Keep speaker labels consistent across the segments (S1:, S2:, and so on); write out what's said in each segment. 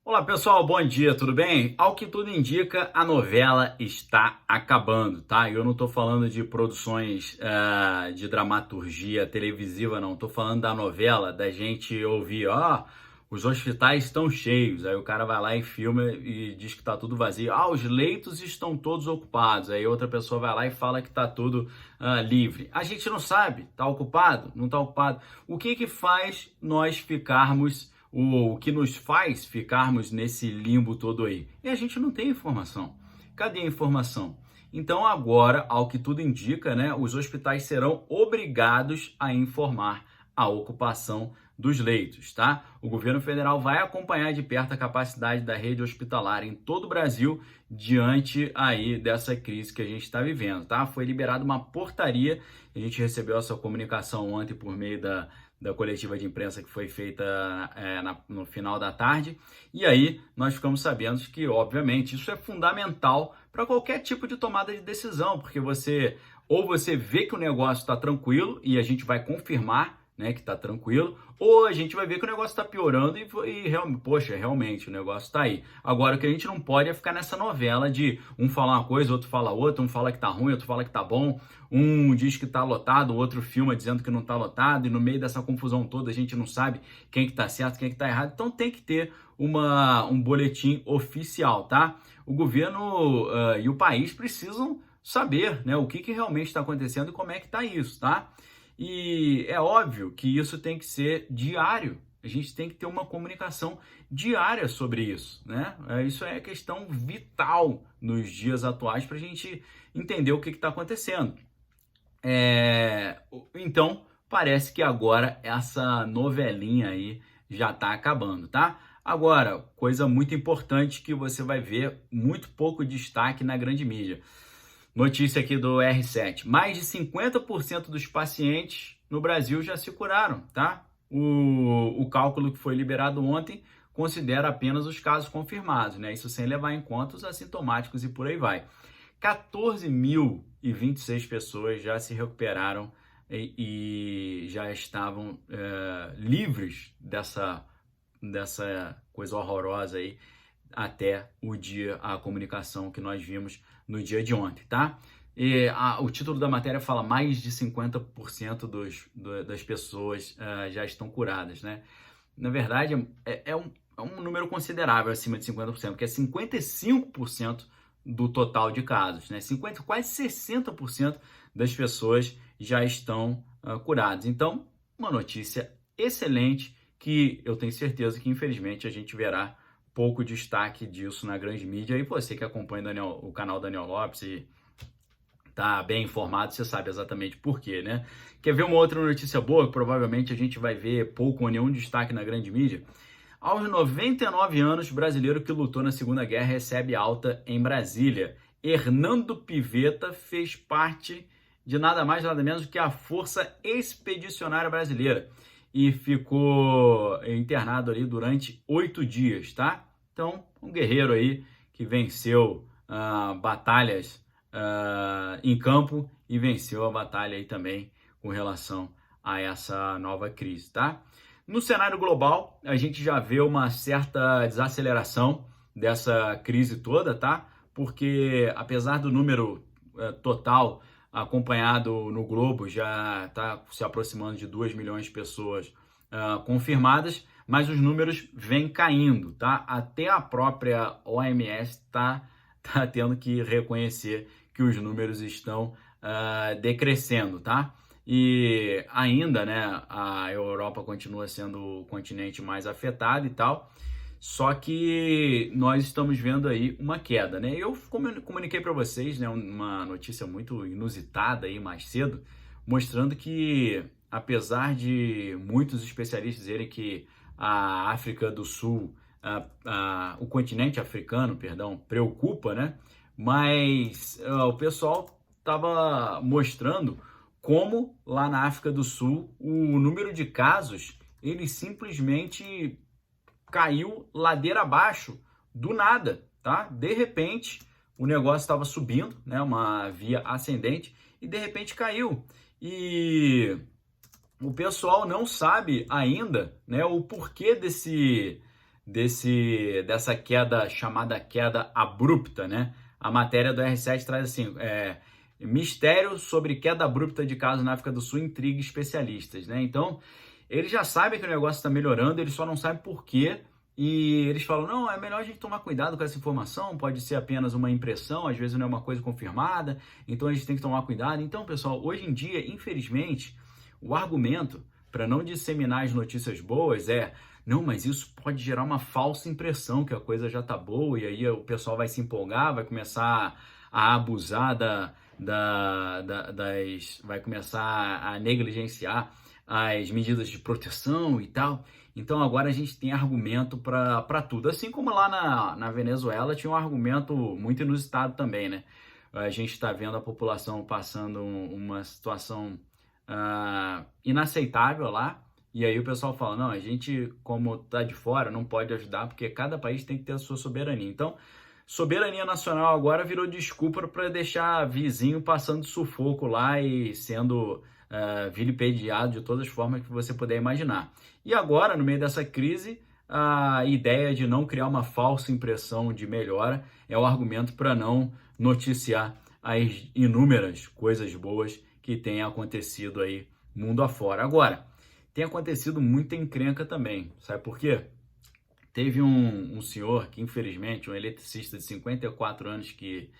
S1: Olá pessoal, bom dia, tudo bem? Ao que tudo indica, a novela está acabando, tá? Eu não tô falando de produções de dramaturgia televisiva, não. Tô falando da novela, da gente ouvir, os hospitais estão cheios. Aí o cara vai lá e filma e diz que tá tudo vazio. Os leitos estão todos ocupados. Aí outra pessoa vai lá e fala que tá tudo livre. A gente não sabe, tá ocupado? Não tá ocupado? O que que faz nós ficarmos o que nos faz ficarmos nesse limbo todo aí? E a gente não tem informação. Cadê a informação? Então agora, ao que tudo indica, né, os hospitais serão obrigados a informar a ocupação dos leitos, tá? O governo federal vai acompanhar de perto a capacidade da rede hospitalar em todo o Brasil diante aí dessa crise que a gente está vivendo, tá? Foi liberada uma portaria, a gente recebeu essa comunicação ontem por meio da coletiva de imprensa que foi feita no final da tarde, e aí nós ficamos sabendo que, obviamente, isso é fundamental para qualquer tipo de tomada de decisão, porque você vê que o negócio está tranquilo e a gente vai confirmar, né, que está tranquilo, ou a gente vai ver que o negócio está piorando poxa, realmente o negócio está aí. Agora, o que a gente não pode é ficar nessa novela de um falar uma coisa, outro fala outra, um fala que tá ruim, outro fala que tá bom, um diz que tá lotado, o outro filma dizendo que não tá lotado, e no meio dessa confusão toda a gente não sabe quem que tá certo, quem que tá errado. Então tem que ter um boletim oficial, tá? O governo e o país precisam saber, né, o que realmente está acontecendo e como é que tá isso, tá? E é óbvio que isso tem que ser diário. A gente tem que ter uma comunicação diária sobre isso, né? Isso é questão vital nos dias atuais para a gente entender o que está acontecendo. Então, parece que agora essa novelinha aí já está acabando, tá? Agora, coisa muito importante que você vai ver muito pouco destaque na grande mídia. Notícia aqui do R7. Mais de 50% dos pacientes no Brasil já se curaram, tá? O cálculo que foi liberado ontem considera apenas os casos confirmados, né? Isso sem levar em conta os assintomáticos e por aí vai. 14.026 pessoas já se recuperaram e já estavam livres dessa coisa horrorosa aí até a comunicação que nós vimos no dia de ontem, tá? O título da matéria fala mais de 50% das pessoas já estão curadas, né? Na verdade, é um número considerável acima de 50%, porque é 55% do total de casos, né? Quase 60% das pessoas já estão curadas. Então, uma notícia excelente que eu tenho certeza que, infelizmente, a gente verá pouco destaque disso na grande mídia. E você que acompanha o canal Daniel Lopes e tá bem informado, você sabe exatamente por quê, né? Quer ver uma outra notícia boa que provavelmente a gente vai ver pouco ou nenhum destaque na grande mídia? Aos 99 anos, brasileiro que lutou na Segunda Guerra recebe alta em Brasília. Hernando Pivetta fez parte de nada mais nada menos do que a Força Expedicionária Brasileira e ficou internado ali durante 8 dias, tá? Então, um guerreiro aí que venceu batalhas em campo e venceu a batalha aí também com relação a essa nova crise, tá? No cenário global, a gente já vê uma certa desaceleração dessa crise toda, tá? Porque apesar do número total acompanhado no globo já está se aproximando de 2 milhões de pessoas confirmadas, mas os números vêm caindo, tá? Até a própria OMS tá tendo que reconhecer que os números estão decrescendo, tá? E ainda, né, a Europa continua sendo o continente mais afetado e tal, só que nós estamos vendo aí uma queda, né? Eu comuniquei para vocês, né, uma notícia muito inusitada aí mais cedo, mostrando que apesar de muitos especialistas dizerem que a África do Sul, o continente africano, perdão, preocupa, né? Mas o pessoal estava mostrando como lá na África do Sul o número de casos ele simplesmente caiu ladeira abaixo do nada, tá? De repente o negócio estava subindo, né? Uma via ascendente e de repente caiu. E o pessoal não sabe ainda, né, o porquê dessa queda chamada queda abrupta, né? A matéria do R7 traz assim, mistério sobre queda abrupta de casos na África do Sul intriga especialistas, né? Então, eles já sabem que o negócio está melhorando, eles só não sabem por quê. E eles falam, não, é melhor a gente tomar cuidado com essa informação, pode ser apenas uma impressão, às vezes não é uma coisa confirmada, então a gente tem que tomar cuidado. Então, pessoal, hoje em dia, infelizmente, o argumento para não disseminar as notícias boas não, mas isso pode gerar uma falsa impressão que a coisa já tá boa, e aí o pessoal vai se empolgar, vai começar a abusar vai começar a negligenciar as medidas de proteção e tal. Então agora a gente tem argumento para tudo. Assim como lá na Venezuela tinha um argumento muito inusitado também, né? A gente está vendo a população passando uma situação inaceitável lá, e aí o pessoal fala, não, a gente, como está de fora, não pode ajudar, porque cada país tem que ter a sua soberania. Então, soberania nacional agora virou desculpa para deixar vizinho passando sufoco lá e sendo vilipendiado de todas as formas que você puder imaginar. E agora, no meio dessa crise, a ideia de não criar uma falsa impressão de melhora é o argumento para não noticiar as inúmeras coisas boas que têm acontecido aí mundo afora. Agora, tem acontecido muita encrenca também. Sabe por quê? Teve um senhor que, infelizmente, um eletricista de 54 anos que,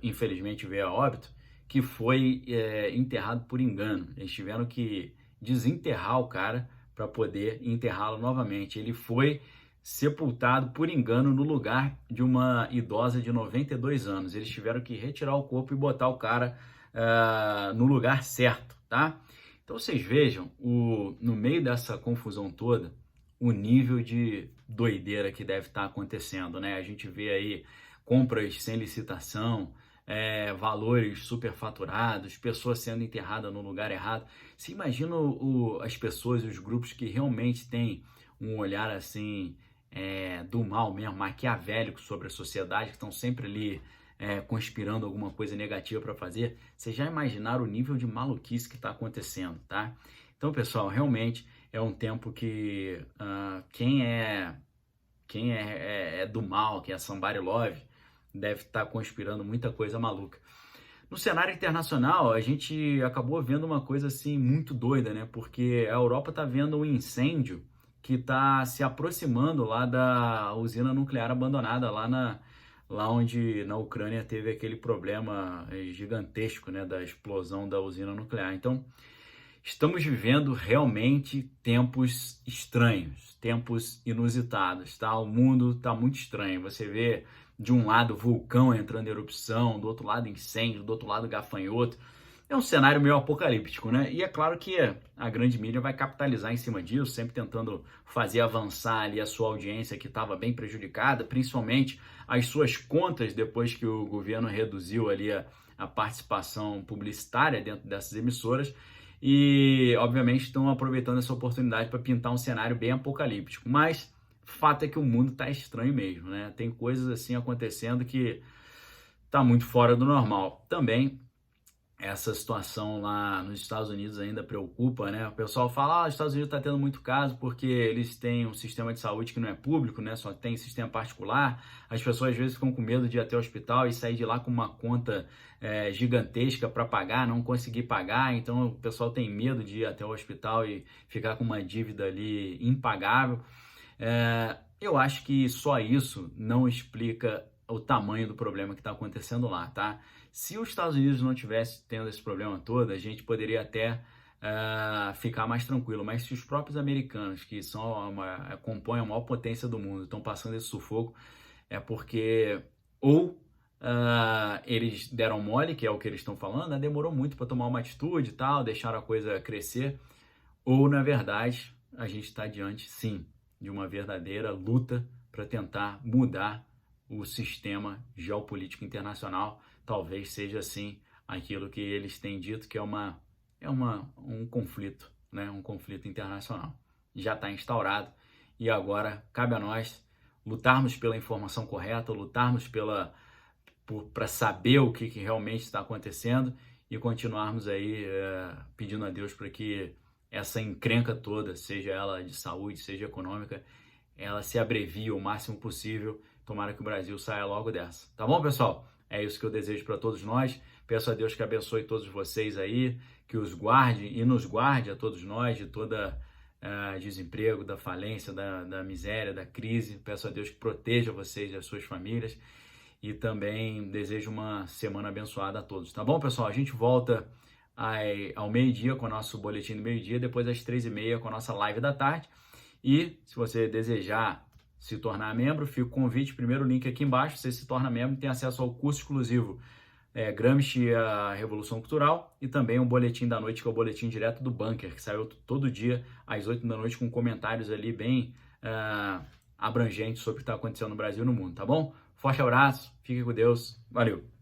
S1: infelizmente, veio a óbito, que foi enterrado por engano. Eles tiveram que desenterrar o cara para poder enterrá-lo novamente. Ele foi sepultado por engano no lugar de uma idosa de 92 anos. Eles tiveram que retirar o corpo e botar o cara no lugar certo, tá? Então vocês vejam, no meio dessa confusão toda, o nível de doideira que deve estar acontecendo, né? A gente vê aí compras sem licitação, valores superfaturados, pessoas sendo enterradas no lugar errado. Você imagina as pessoas e os grupos que realmente têm um olhar assim do mal mesmo, maquiavélico sobre a sociedade, que estão sempre ali conspirando alguma coisa negativa para fazer. Vocês já imaginaram o nível de maluquice que está acontecendo, tá? Então, pessoal, realmente é um tempo que quem é do mal, quem é somebody love, deve estar conspirando muita coisa maluca. No cenário internacional, a gente acabou vendo uma coisa assim muito doida, né? Porque a Europa está vendo um incêndio que está se aproximando lá da usina nuclear abandonada lá onde na Ucrânia teve aquele problema gigantesco, né, da explosão da usina nuclear. Então, estamos vivendo realmente tempos estranhos, tempos inusitados, tá? O mundo está muito estranho. Você vê de um lado vulcão entrando em erupção, do outro lado incêndio, do outro lado gafanhoto. É um cenário meio apocalíptico, né? E é claro que a grande mídia vai capitalizar em cima disso, sempre tentando fazer avançar ali a sua audiência que estava bem prejudicada, principalmente as suas contas depois que o governo reduziu ali a participação publicitária dentro dessas emissoras. E, obviamente, estão aproveitando essa oportunidade para pintar um cenário bem apocalíptico. Mas, fato é que o mundo está estranho mesmo, né? Tem coisas assim acontecendo que está muito fora do normal. Também, essa situação lá nos Estados Unidos ainda preocupa, né? O pessoal fala, os Estados Unidos está tendo muito caso porque eles têm um sistema de saúde que não é público, né? Só tem sistema particular. As pessoas às vezes ficam com medo de ir até o hospital e sair de lá com uma conta gigantesca para pagar, não conseguir pagar. Então o pessoal tem medo de ir até o hospital e ficar com uma dívida ali impagável. Eu acho que só isso não explica o tamanho do problema que está acontecendo lá, tá? Se os Estados Unidos não tivesse tendo esse problema todo, a gente poderia até ficar mais tranquilo. Mas se os próprios americanos, que compõem a maior potência do mundo, estão passando esse sufoco, é porque ou eles deram mole, que é o que eles estão falando, né? Demorou muito para tomar uma atitude e tal, deixaram a coisa crescer, ou na verdade a gente está diante, sim, de uma verdadeira luta para tentar mudar o sistema geopolítico internacional. Talvez seja assim aquilo que eles têm dito que é um conflito, né? Um conflito internacional. Já está instaurado e agora cabe a nós lutarmos pela informação correta, lutarmos para saber o que realmente está acontecendo e continuarmos aí pedindo a Deus para que essa encrenca toda, seja ela de saúde, seja econômica, ela se abrevie o máximo possível. Tomara que o Brasil saia logo dessa. Tá bom, pessoal? É isso que eu desejo para todos nós. Peço a Deus que abençoe todos vocês aí, que os guarde e nos guarde a todos nós de toda desemprego, da falência, da miséria, da crise. Peço a Deus que proteja vocês e as suas famílias. E também desejo uma semana abençoada a todos. Tá bom, pessoal? A gente volta ao meio-dia com o nosso boletim do meio-dia, depois às 3h30 com a nossa live da tarde. E se você desejar se tornar membro, fica o convite, primeiro link aqui embaixo, você se torna membro e tem acesso ao curso exclusivo Gramsci e a Revolução Cultural e também o boletim da noite, que é o boletim direto do Bunker, que saiu todo dia às 8 da noite com comentários ali bem abrangentes sobre o que está acontecendo no Brasil e no mundo, tá bom? Forte abraço, fique com Deus, valeu!